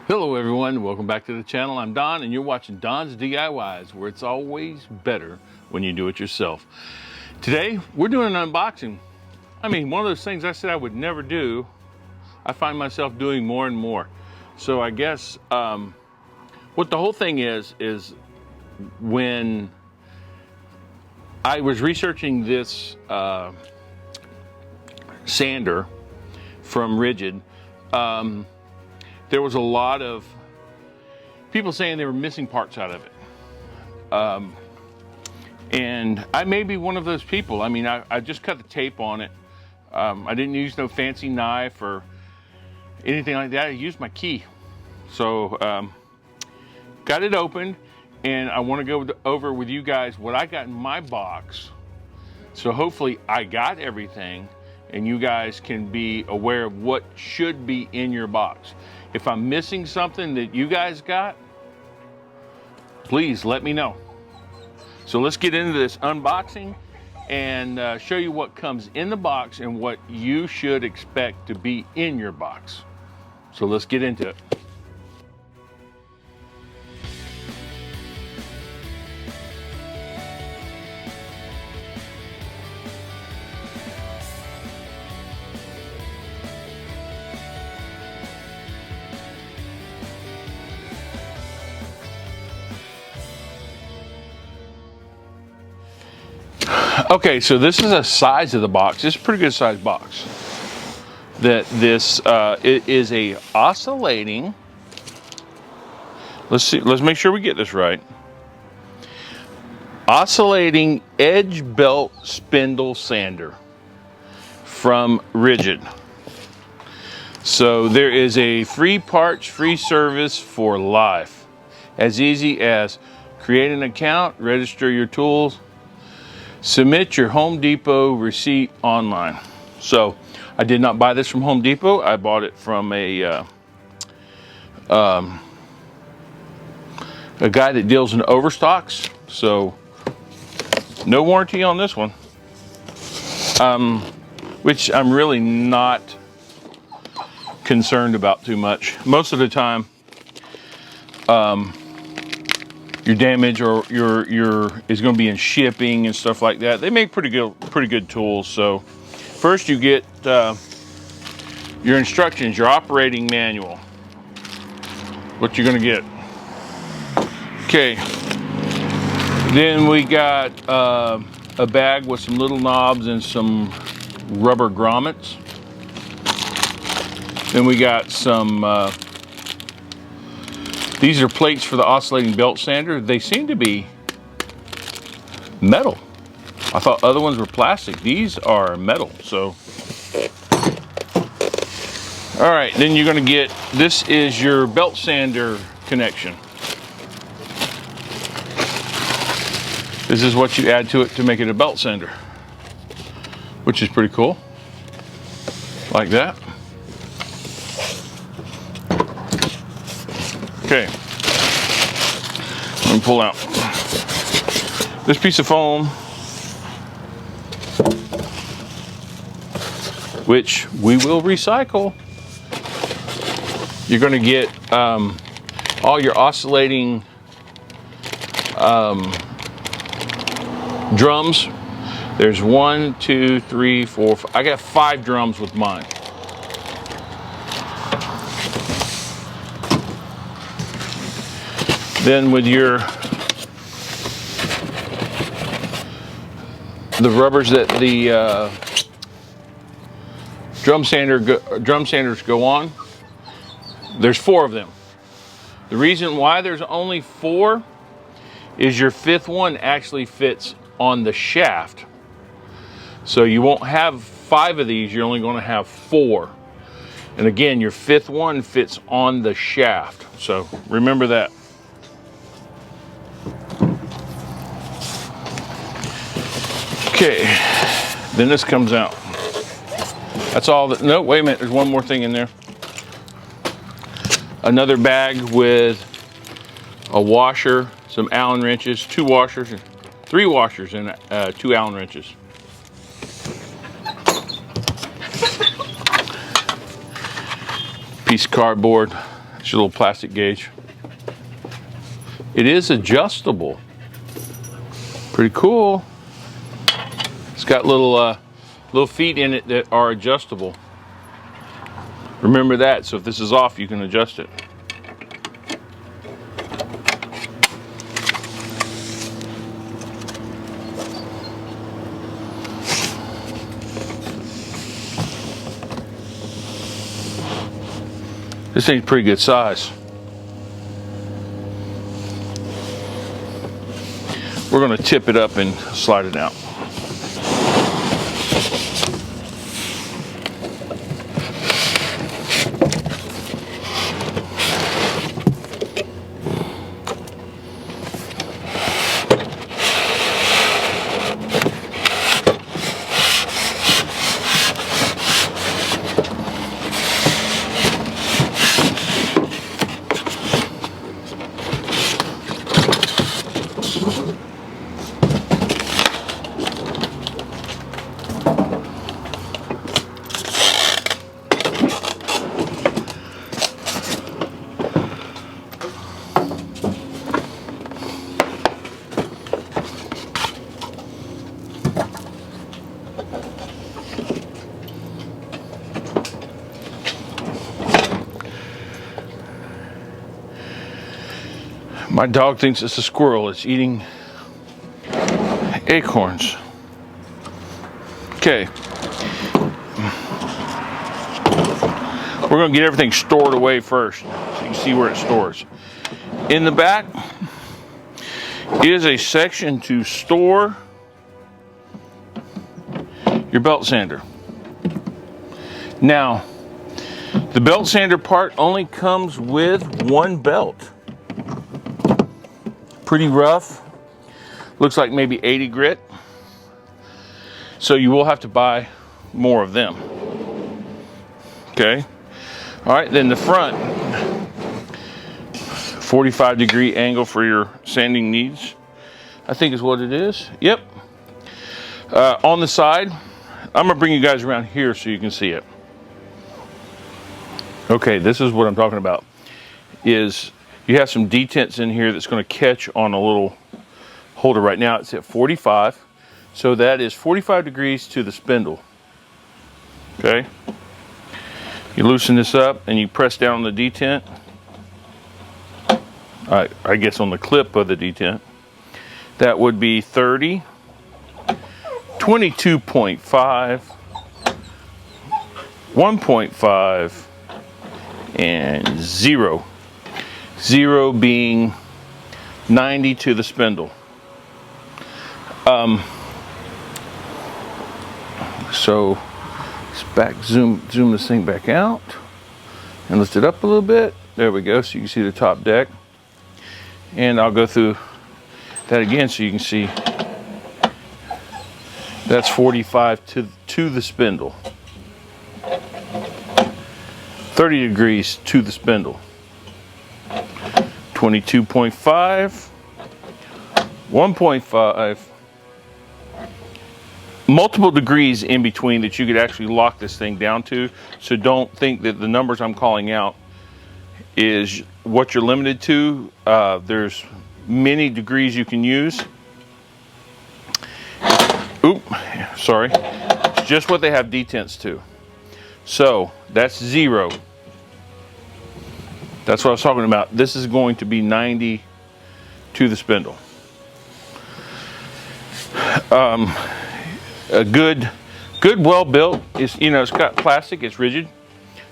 Hello everyone, welcome back to the channel. I'm Don and you're watching Don's DIYs, where it's always better when you do it yourself. Today we're doing an unboxing. I mean, one of those things I said I would never do, I find myself doing more and more. So I guess what the whole thing is when I was researching this sander from Ridgid, there was a lot of people saying they were missing parts out of it. And I may be one of those people. I mean, I just cut the tape on it. I didn't use no fancy knife or anything like that. I used my key. So got it opened, and I want to go over with you guys what I got in my box. So hopefully I got everything and you guys can be aware of what should be in your box. If I'm missing something that you guys got, please let me know. So let's get into this unboxing and show you what comes in the box and what you should expect to be in your box. So let's get into it. Okay, so this is a size of the box. It's a pretty good sized box. That this it is a oscillating. Let's see. Let's make sure we get this right. Oscillating edge belt spindle sander from Ridgid. So there is a free parts, free service for life. As easy as create an account, register your tools, submit your Home Depot receipt online. So I did not buy this from Home Depot. I bought it from a guy that deals in overstocks. So no warranty on this one, which I'm really not concerned about too much. Most of the time, your damage or your is going to be in shipping and stuff like that. They make pretty good tools. So first you get your instructions, your operating manual, what you're going to get. Okay, then we got a bag with some little knobs and some rubber grommets. Then we got some these are plates for the oscillating belt sander. They seem to be metal. I thought other ones were plastic. These are metal, so. All right, then you're gonna get, this is your belt sander connection. This is what you add to it to make it a belt sander, which is pretty cool, like that. Okay, let me pull out this piece of foam, which we will recycle. You're going to get all your oscillating drums. There's 1, 2, 3, 4, 5. I got 5 drums with mine. Then with the rubbers that the drum sanders go on, there's 4 of them. The reason why there's only 4 is your 5th one actually fits on the shaft. So you won't have 5 of these, you're only going to have 4. And again, your 5th one fits on the shaft. So remember that. Okay, then this comes out. That's all that, no, wait a minute, there's one more thing in there. Another bag with a washer, some Allen wrenches, 2 washers, 3 washers, and 2 Allen wrenches. Piece of cardboard. It's your little plastic gauge. It is adjustable. Pretty cool. It's got little feet in it that are adjustable. Remember that, so if this is off, you can adjust it. This thing's pretty good size. We're going to tip it up and slide it out. My dog thinks it's a squirrel. It's eating acorns. Okay. We're going to get everything stored away first so you can see where it stores. In the back is a section to store your belt sander. Now, the belt sander part only comes with one belt. Pretty rough. Looks like maybe 80 grit. So you will have to buy more of them. Okay. All right, then the front, 45-degree angle for your sanding needs, I think is what it is. Yep. On the side, I'm gonna bring you guys around here so you can see it. Okay, this is what I'm talking about. Is you have some detents in here that's going to catch on a little holder. Right now it's at 45, so that is 45 degrees to the spindle. Okay, you loosen this up and you press down on the detent. I guess on the clip of the detent. That would be 30, 22.5, 1.5, and 0. 0 being 90 to the spindle. So let's zoom this thing back out and lift it up a little bit. There we go, so you can see the top deck. And I'll go through that again so you can see that's 45 to the spindle. 30 degrees to the spindle. 22.5, 1.5, multiple degrees in between that you could actually lock this thing down to. So don't think that the numbers I'm calling out is what you're limited to. There's many degrees you can use. Oop, sorry. It's just what they have detents to. So that's 0. That's what I was talking about. This is going to be 90 to the spindle. A good, well built is, it's got plastic. It's rigid.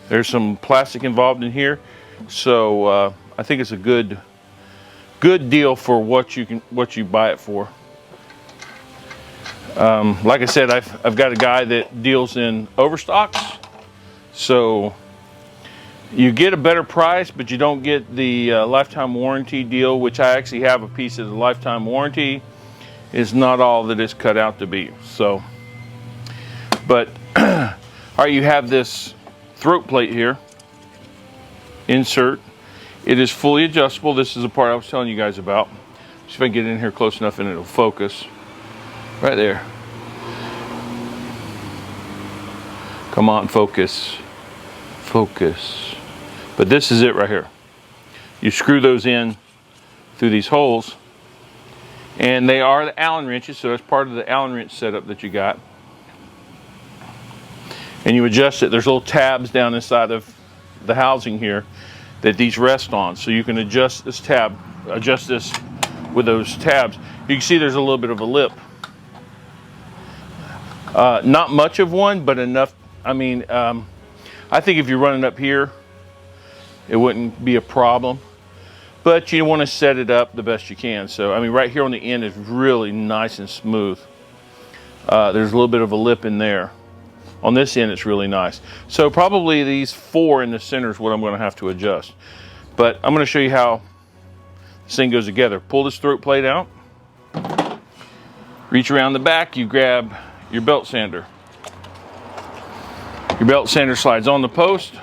There's some plastic involved in here, so I think it's a good deal for what you buy it for. Like I said, I've got a guy that deals in overstocks, so you get a better price, but you don't get the lifetime warranty deal, which I actually have a piece of the lifetime warranty. Is not all that it's cut out to be. So, but all right, you have this throat plate here. Insert. It is fully adjustable. This is the part I was telling you guys about. See if I can get in here close enough and it'll focus. Right there. Come on, focus. Focus. But this is it right here. You screw those in through these holes, and they are the Allen wrenches, so that's part of the Allen wrench setup that you got. And you adjust it. There's little tabs down inside of the housing here that these rest on, so you can adjust this tab, adjust this with those tabs. You can see there's a little bit of a lip. Not much of one, but enough. I mean, I think if you're running up here, it wouldn't be a problem. But you want to set it up the best you can. So, I mean, right here on the end is really nice and smooth. There's a little bit of a lip in there. On this end, it's really nice. So probably these 4 in the center is what I'm going to have to adjust. But I'm going to show you how this thing goes together. Pull this throat plate out. Reach around the back. You grab your belt sander. Your belt sander slides on the post.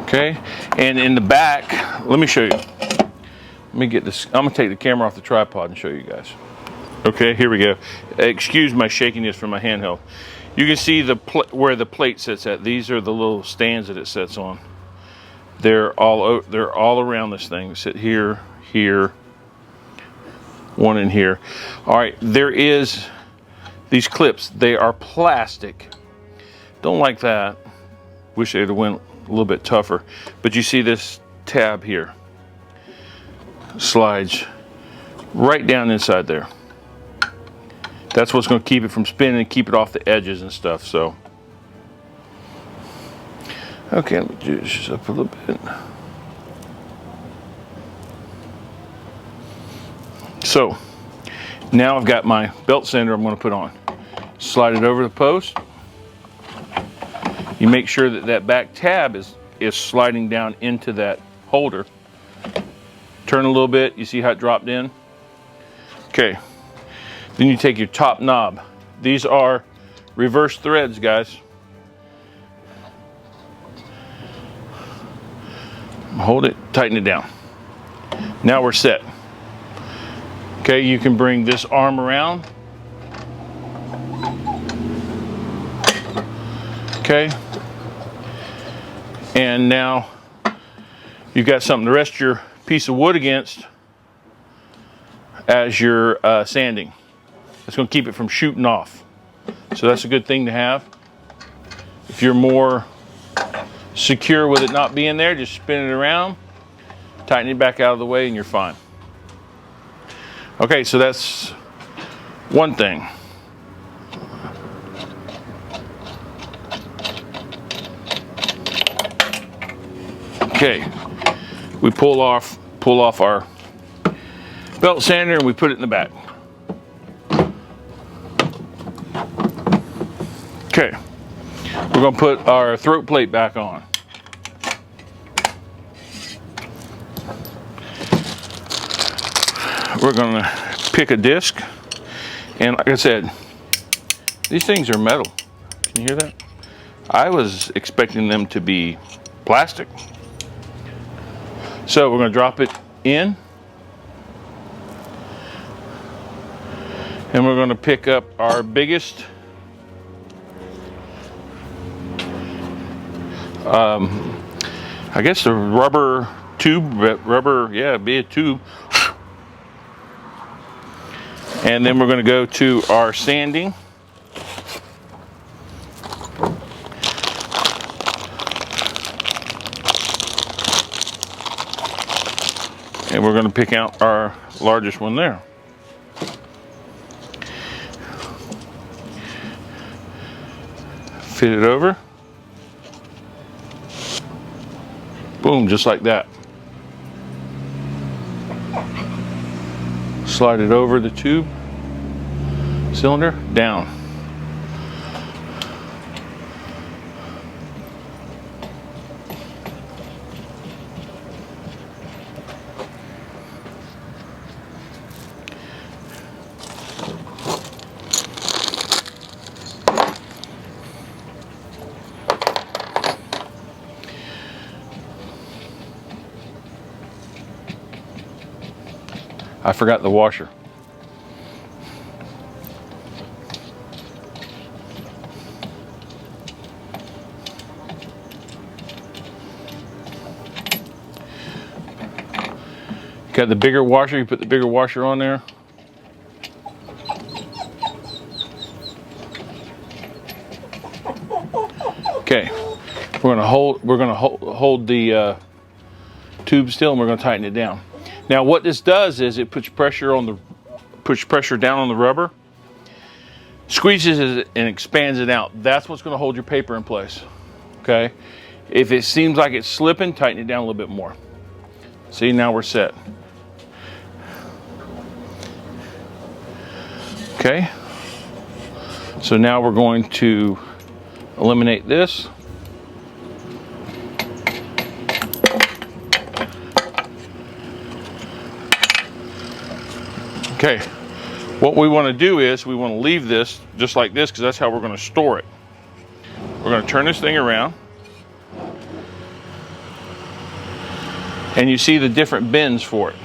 Okay, and in the back, let me show you. Let me get this. I'm gonna take the camera off the tripod and show you guys. Okay, here we go. Excuse my shakiness from my handheld. You can see where the plate sits at. These are the little stands that it sits on. They're all around this thing. They sit here, here, one in here. All right, there is these clips. They are plastic. Don't like that. Wish they'd have went a little bit tougher, but you see this tab here slides right down inside there. That's what's going to keep it from spinning and keep it off the edges and stuff. So okay, let me do this up a little bit. So now I've got my belt sander I'm going to put on. Slide it over the post. You make sure that that back tab is sliding down into that holder. Turn a little bit, you see how it dropped in? Okay, then you take your top knob. These are reverse threads, guys. Hold it, tighten it down. Now we're set. Okay, you can bring this arm around. Okay, and now you've got something to rest your piece of wood against as you're sanding. It's going to keep it from shooting off. So that's a good thing to have. If you're more secure with it not being there, just spin it around, tighten it back out of the way, and you're fine. Okay, so that's one thing. Okay, we pull off our belt sander and we put it in the back. Okay, we're going to put our throat plate back on. We're going to pick a disc, and like I said, these things are metal. Can you hear that? I was expecting them to be plastic. So we're going to drop it in, and we're going to pick up our biggest I guess the rubber tube, yeah, it'd be a tube. And then we're going to go to our sanding. And we're going to pick out our largest one there. Fit it over. Boom, just like that. Slide it over the tube, cylinder, down. I forgot the washer. Got the bigger washer, you put the bigger washer on there. Okay, we're gonna hold the tube still, and we're gonna tighten it down. Now, what this does is it puts pressure down on the rubber, squeezes it, and expands it out. That's what's gonna hold your paper in place. Okay, if it seems like it's slipping, tighten it down a little bit more. See, now we're set. Okay, so now we're going to eliminate this. Okay, what we want to do is we want to leave this just like this, because that's how we're going to store it. We're going to turn this thing around, and you see the different bins for it.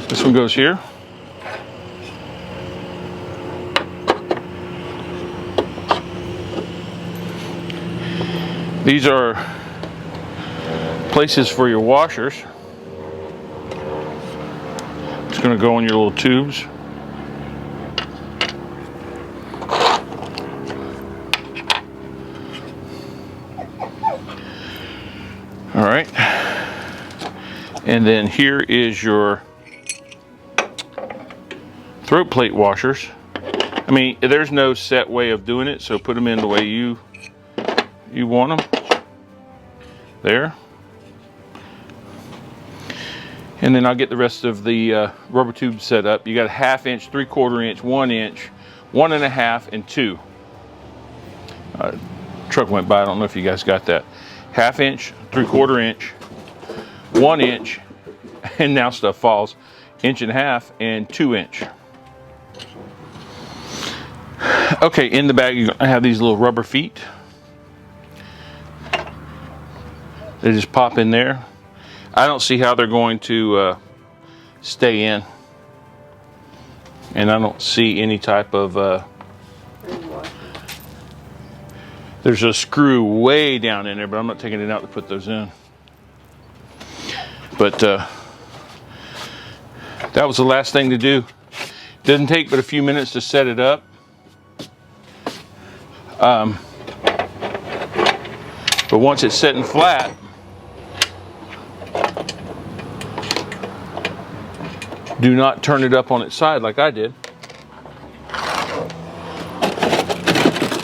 This one goes here. These are places for your washers. It's going to go in your little tubes. All right. And then here is your throat plate washers. I mean, there's no set way of doing it, so put them in the way you want them. There. And then I'll get the rest of the rubber tube set up. You got a 1/2 inch, 3/4 inch, 1 inch, 1 1/2, and 2. Truck went by, I don't know if you guys got that. 1/2 inch, 3/4 inch, 1 inch, and now stuff falls, 1 1/2 inch, and 2 inch. Okay, in the bag I have these little rubber feet. They just pop in there. I don't see how they're going to stay in. And I don't see any type of... there's a screw way down in there, but I'm not taking it out to put those in. But that was the last thing to do. Doesn't take but a few minutes to set it up. But once it's sitting flat, do not turn it up on its side like I did,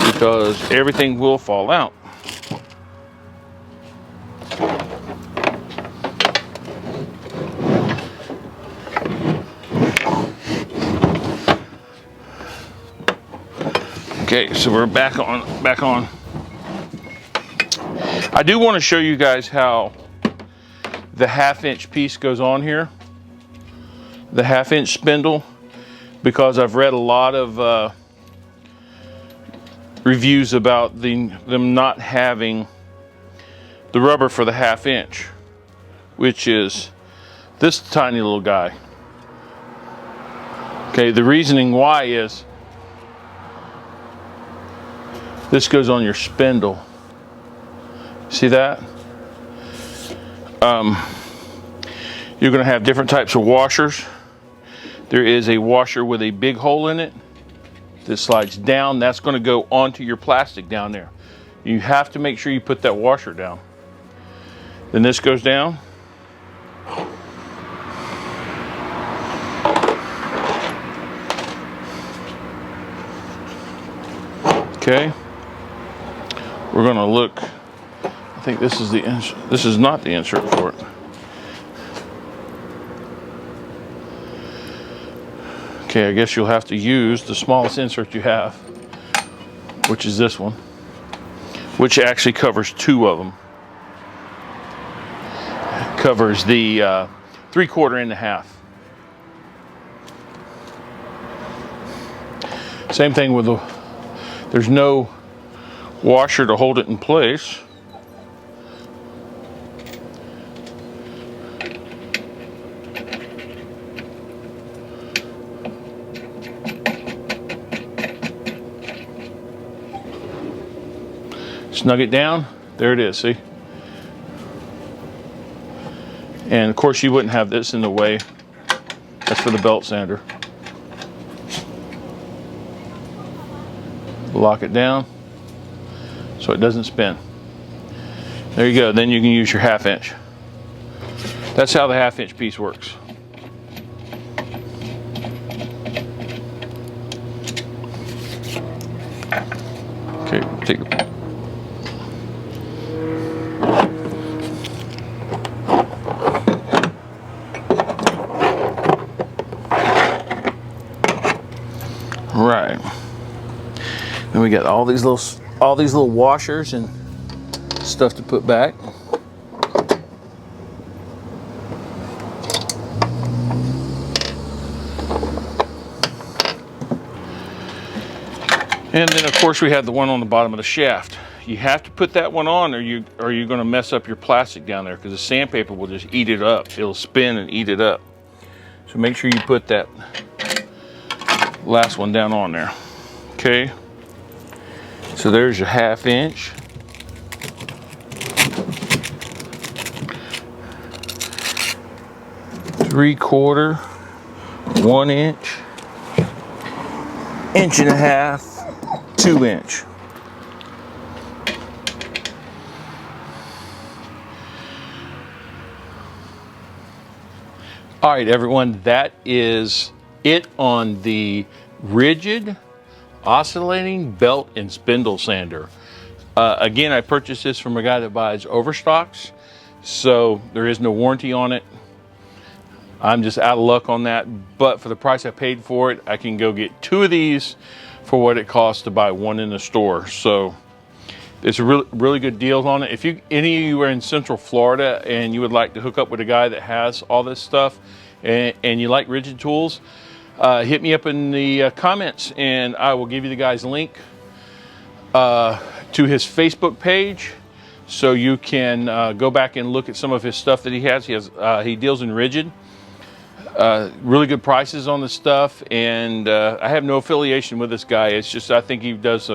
because everything will fall out. Okay, so we're back on. I do want to show you guys how the 1/2 inch piece goes on here. The 1/2 inch spindle, because I've read a lot of reviews about them not having the rubber for the 1/2 inch, which is this tiny little guy. Okay, the reasoning why is this goes on your spindle. See that? You're going to have different types of washers. There is a washer with a big hole in it that slides down. That's going to go onto your plastic down there. You have to make sure you put that washer down. Then this goes down. Okay. We're going to look. I think this is the insert. This is not the insert for it. Okay, I guess you'll have to use the smallest insert you have, which is this one, which actually covers 2 of them. It covers the 3/4 and 1/2. Same thing with the, there's no washer to hold it in place. Snug it down. There it is, see? And of course you wouldn't have this in the way. That's for the belt sander. Lock it down so it doesn't spin. There you go. Then you can use your 1/2 inch. That's how the 1/2 inch piece works. Okay, take it. Right. Then we got all these little washers and stuff to put back. And then of course we have the one on the bottom of the shaft. You have to put that one on or you're going to mess up your plastic down there, because the sandpaper will just eat it up. It'll spin and eat it up. So make sure you put that last one down on there. Okay. So there's your 1/2 inch. Three-quarter, 1 inch, 1.5 inches, 2 inch. All right, everyone, that is it on the Ridgid oscillating belt and spindle sander. Again, I purchased this from a guy that buys overstocks, so there is no warranty on it. I'm just out of luck on that, but for the price I paid for it, I can go get 2 of these for what it costs to buy 1 in the store. So it's a really good deal on it. If any of you are in Central Florida and you would like to hook up with a guy that has all this stuff and you like Ridgid tools, hit me up in the comments and I will give you the guy's link to his Facebook page, so you can go back and look at some of his stuff that he has. He deals in Ridgid. Really good prices on the stuff, and I have no affiliation with this guy. It's just I think he does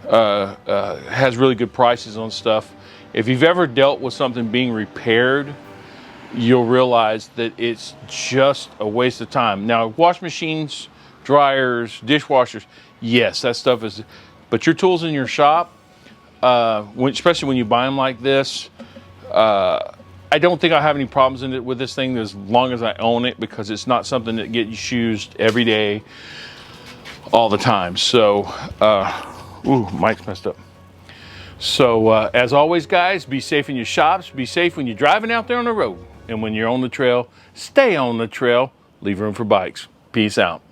has really good prices on stuff. If you've ever dealt with something being repaired, you'll realize that it's just a waste of time. Now, wash machines, dryers, dishwashers, yes, that stuff is, but your tools in your shop, especially when you buy them like this, I don't think I have any problems with this thing as long as I own it, because it's not something that gets used every day, all the time. So, ooh, mic's messed up. So, as always, guys, be safe in your shops. Be safe when you're driving out there on the road. And when you're on the trail, stay on the trail. Leave room for bikes. Peace out.